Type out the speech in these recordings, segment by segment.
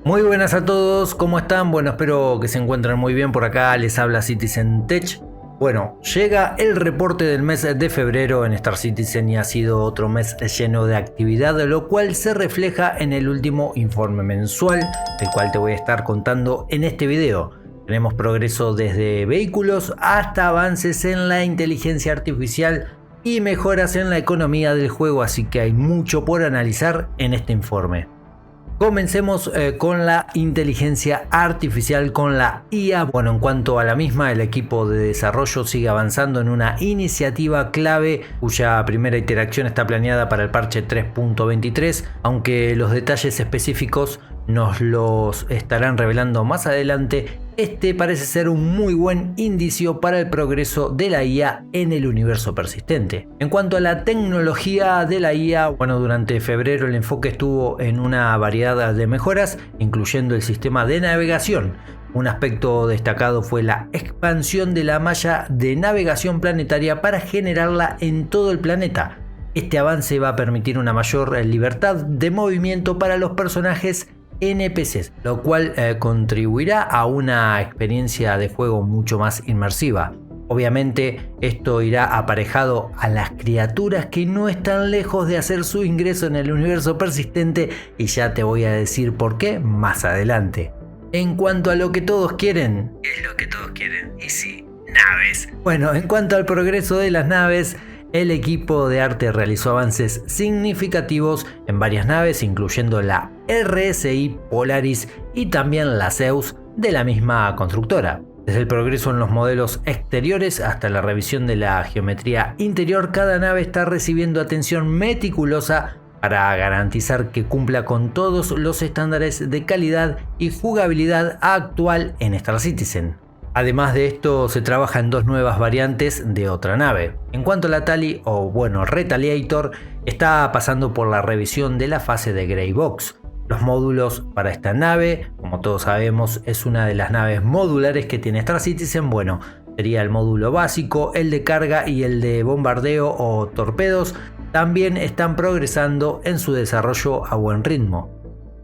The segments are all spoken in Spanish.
Muy buenas a todos, ¿cómo están? Bueno, espero que se encuentren muy bien. Por acá les habla Citizen Tech. Bueno, llega el reporte del mes de febrero en Star Citizen y ha sido otro mes lleno de actividad, lo cual se refleja en el último informe mensual, el cual te voy a estar contando en este video. Tenemos progreso desde vehículos hasta avances en la inteligencia artificial y mejoras en la economía del juego, así que hay mucho por analizar en este informe. Comencemos con la inteligencia artificial, con la IA. Bueno, en cuanto a la misma, el equipo de desarrollo sigue avanzando en una iniciativa clave cuya primera interacción está planeada para el parche 3.23, aunque los detalles específicos nos los estarán revelando más adelante. Este parece ser un muy buen indicio para el progreso de la IA en el universo persistente. En cuanto a la tecnología de la IA, bueno, durante febrero el enfoque estuvo en una variedad de mejoras, incluyendo el sistema de navegación. Un aspecto destacado fue la expansión de la malla de navegación planetaria para generarla en todo el planeta. Este avance va a permitir una mayor libertad de movimiento para los personajes NPCs, lo cual contribuirá a una experiencia de juego mucho más inmersiva. Obviamente esto irá aparejado a las criaturas que no están lejos de hacer su ingreso en el universo persistente, y ya te voy a decir por qué más adelante. En cuanto a lo que todos quieren, es lo que todos quieren, y sí, naves. Bueno, en cuanto al progreso de las naves, el equipo de arte realizó avances significativos en varias naves, incluyendo la RSI Polaris y también la Zeus de la misma constructora. Desde el progreso en los modelos exteriores hasta la revisión de la geometría interior, cada nave está recibiendo atención meticulosa para garantizar que cumpla con todos los estándares de calidad y jugabilidad actual en Star Citizen. Además de esto, se trabaja en dos nuevas variantes de otra nave. En cuanto a la Tali, o bueno, Retaliator, está pasando por la revisión de la fase de Grey Box. Los módulos para esta nave, como todos sabemos, es una de las naves modulares que tiene Star Citizen. Bueno, sería el módulo básico, el de carga y el de bombardeo o torpedos. También están progresando en su desarrollo a buen ritmo.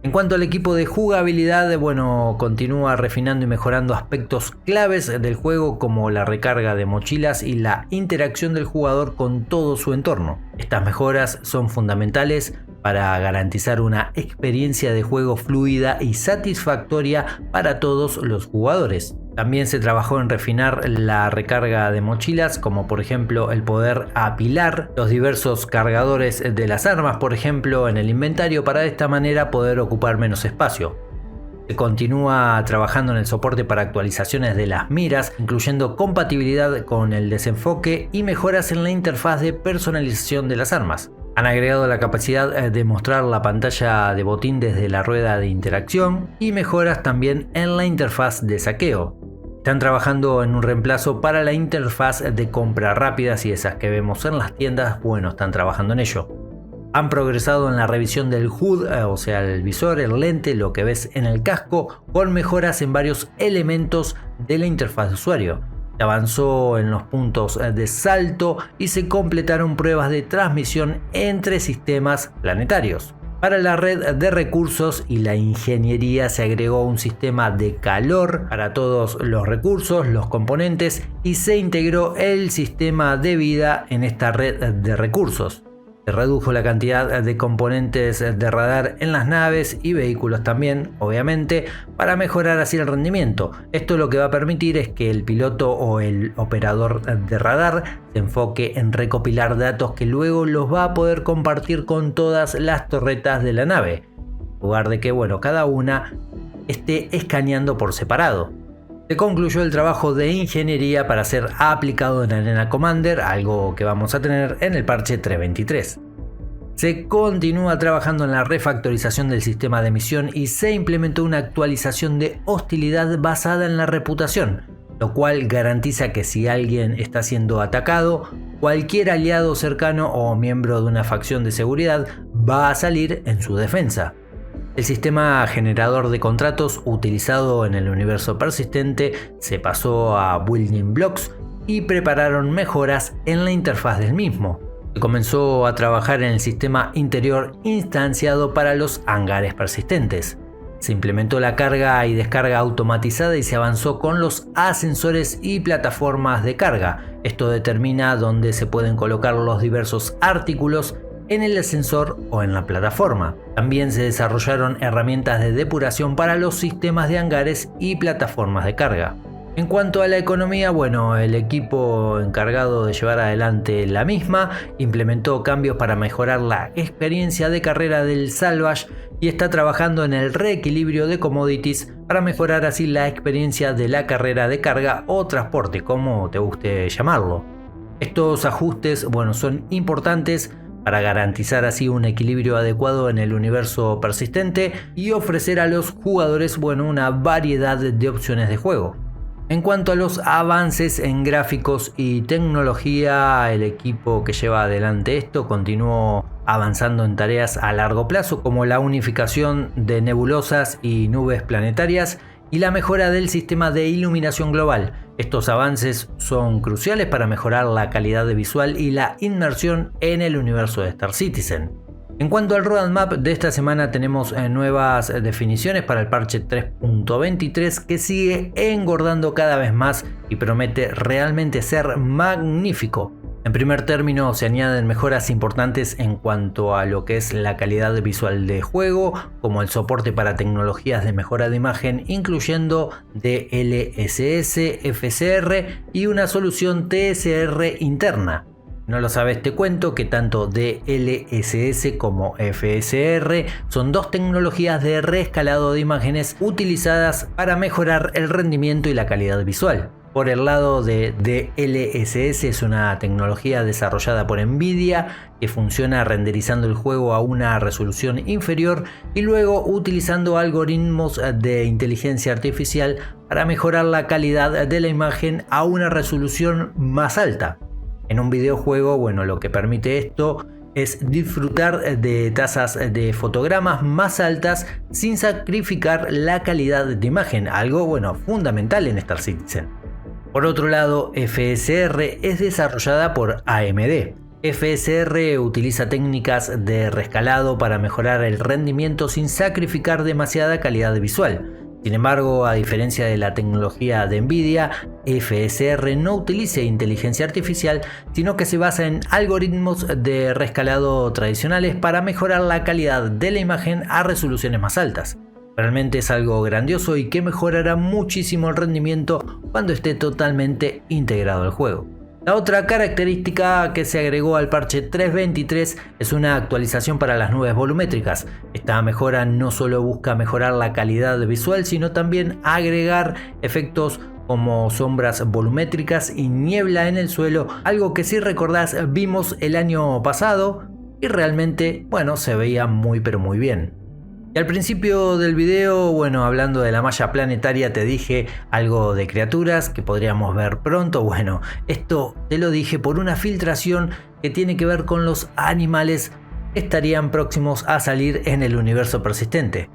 En cuanto al equipo de jugabilidad, bueno, continúa refinando y mejorando aspectos claves del juego como la recarga de mochilas y la interacción del jugador con todo su entorno. Estas mejoras son fundamentales para garantizar una experiencia de juego fluida y satisfactoria para todos los jugadores. También se trabajó en refinar la recarga de mochilas, como por ejemplo el poder apilar los diversos cargadores de las armas, por ejemplo, en el inventario, para de esta manera poder ocupar menos espacio. Se continúa trabajando en el soporte para actualizaciones de las miras, incluyendo compatibilidad con el desenfoque y mejoras en la interfaz de personalización de las armas. Han agregado la capacidad de mostrar la pantalla de botín desde la rueda de interacción y mejoras también en la interfaz de saqueo. Están trabajando en un reemplazo para la interfaz de compra rápidas y esas que vemos en las tiendas, bueno, están trabajando en ello. Han progresado en la revisión del HUD, o sea, el visor, el lente, lo que ves en el casco, con mejoras en varios elementos de la interfaz de usuario. Se avanzó en los puntos de salto y se completaron pruebas de transmisión entre sistemas planetarios. Para la red de recursos y la ingeniería se agregó un sistema de calor para todos los recursos, los componentes, y se integró el sistema de vida en esta red de recursos. Se redujo la cantidad de componentes de radar en las naves y vehículos también, obviamente, para mejorar así el rendimiento. Esto lo que va a permitir es que el piloto o el operador de radar se enfoque en recopilar datos que luego los va a poder compartir con todas las torretas de la nave, en lugar de que, bueno, cada una esté escaneando por separado. Se concluyó el trabajo de ingeniería para ser aplicado en Arena Commander, algo que vamos a tener en el parche 3.23. Se continúa trabajando en la refactorización del sistema de misión y se implementó una actualización de hostilidad basada en la reputación, lo cual garantiza que si alguien está siendo atacado, cualquier aliado cercano o miembro de una facción de seguridad va a salir en su defensa. El sistema generador de contratos utilizado en el universo persistente se pasó a Building Blocks y prepararon mejoras en la interfaz del mismo. Se comenzó a trabajar en el sistema interior instanciado para los hangares persistentes. Se implementó la carga y descarga automatizada y se avanzó con los ascensores y plataformas de carga. Esto determina dónde se pueden colocar los diversos artículos en el ascensor o en la plataforma. También se desarrollaron herramientas de depuración para los sistemas de hangares y plataformas de carga. En cuanto a la economía, bueno, el equipo encargado de llevar adelante la misma implementó cambios para mejorar la experiencia de carrera del Salvage y está trabajando en el reequilibrio de commodities para mejorar así la experiencia de la carrera de carga o transporte, como te guste llamarlo. Estos ajustes, bueno, son importantes para garantizar así un equilibrio adecuado en el universo persistente y ofrecer a los jugadores, bueno, una variedad de opciones de juego. En cuanto a los avances en gráficos y tecnología, el equipo que lleva adelante esto continuó avanzando en tareas a largo plazo como la unificación de nebulosas y nubes planetarias y la mejora del sistema de iluminación global. Estos avances son cruciales para mejorar la calidad visual y la inmersión en el universo de Star Citizen. En cuanto al roadmap de esta semana, tenemos nuevas definiciones para el parche 3.23 que sigue engordando cada vez más y promete realmente ser magnífico. En primer término, se añaden mejoras importantes en cuanto a lo que es la calidad visual de juego, como el soporte para tecnologías de mejora de imagen, incluyendo DLSS, FSR y una solución TSR interna. No lo sabes, te cuento que tanto DLSS como FSR son dos tecnologías de reescalado de imágenes utilizadas para mejorar el rendimiento y la calidad visual. Por el lado de DLSS, es una tecnología desarrollada por Nvidia que funciona renderizando el juego a una resolución inferior y luego utilizando algoritmos de inteligencia artificial para mejorar la calidad de la imagen a una resolución más alta. En un videojuego, bueno, lo que permite esto es disfrutar de tasas de fotogramas más altas sin sacrificar la calidad de imagen, algo, bueno, fundamental en Star Citizen. Por otro lado, FSR es desarrollada por AMD. FSR utiliza técnicas de rescalado para mejorar el rendimiento sin sacrificar demasiada calidad visual. Sin embargo, a diferencia de la tecnología de Nvidia, FSR no utiliza inteligencia artificial, sino que se basa en algoritmos de rescalado tradicionales para mejorar la calidad de la imagen a resoluciones más altas. Realmente es algo grandioso y que mejorará muchísimo el rendimiento cuando esté totalmente integrado al juego. La otra característica que se agregó al parche 3.23 es una actualización para las nubes volumétricas. Esta mejora no solo busca mejorar la calidad visual, sino también agregar efectos como sombras volumétricas y niebla en el suelo, algo que si recordás vimos el año pasado y realmente, bueno, se veía muy pero muy bien. Y al principio del video, bueno, hablando de la malla planetaria, te dije algo de criaturas que podríamos ver pronto. Bueno, esto te lo dije por una filtración que tiene que ver con los animales que estarían próximos a salir en el universo persistente.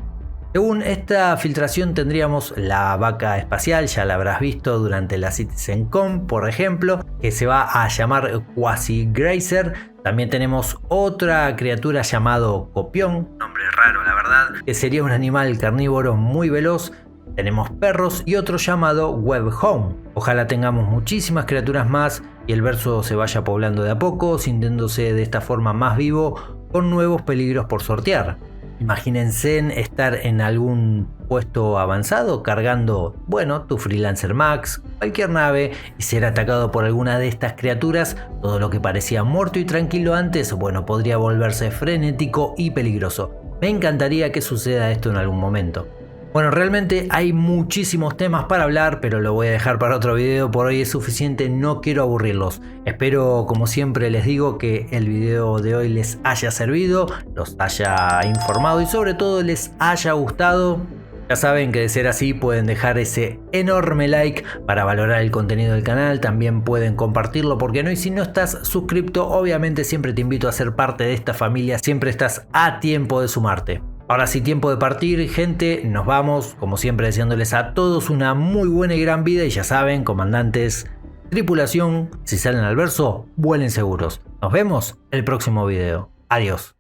Según esta filtración tendríamos la vaca espacial, ya la habrás visto durante la CitizenCon, por ejemplo, que se va a llamar Quasi-Grazer. También tenemos otra criatura llamado Copión, nombre raro la verdad, que sería un animal carnívoro muy veloz. Tenemos perros y otro llamado Webhound. Ojalá tengamos muchísimas criaturas más y el verso se vaya poblando de a poco, sintiéndose de esta forma más vivo, con nuevos peligros por sortear. Imagínense estar en algún puesto avanzado cargando, bueno, tu Freelancer Max, cualquier nave y ser atacado por alguna de estas criaturas. Todo lo que parecía muerto y tranquilo antes, bueno, podría volverse frenético y peligroso. Me encantaría que suceda esto en algún momento. Bueno, realmente hay muchísimos temas para hablar, pero lo voy a dejar para otro video. Por hoy es suficiente, no quiero aburrirlos. Espero, como siempre les digo, que el video de hoy les haya servido, los haya informado y sobre todo les haya gustado. Ya saben que de ser así pueden dejar ese enorme like para valorar el contenido del canal. También pueden compartirlo, porque no, y si no estás suscripto, obviamente siempre te invito a ser parte de esta familia. Siempre estás a tiempo de sumarte. Ahora sí, tiempo de partir, gente, nos vamos, como siempre deseándoles a todos una muy buena y gran vida y ya saben, comandantes, tripulación, si salen al verso, vuelen seguros. Nos vemos el próximo video. Adiós.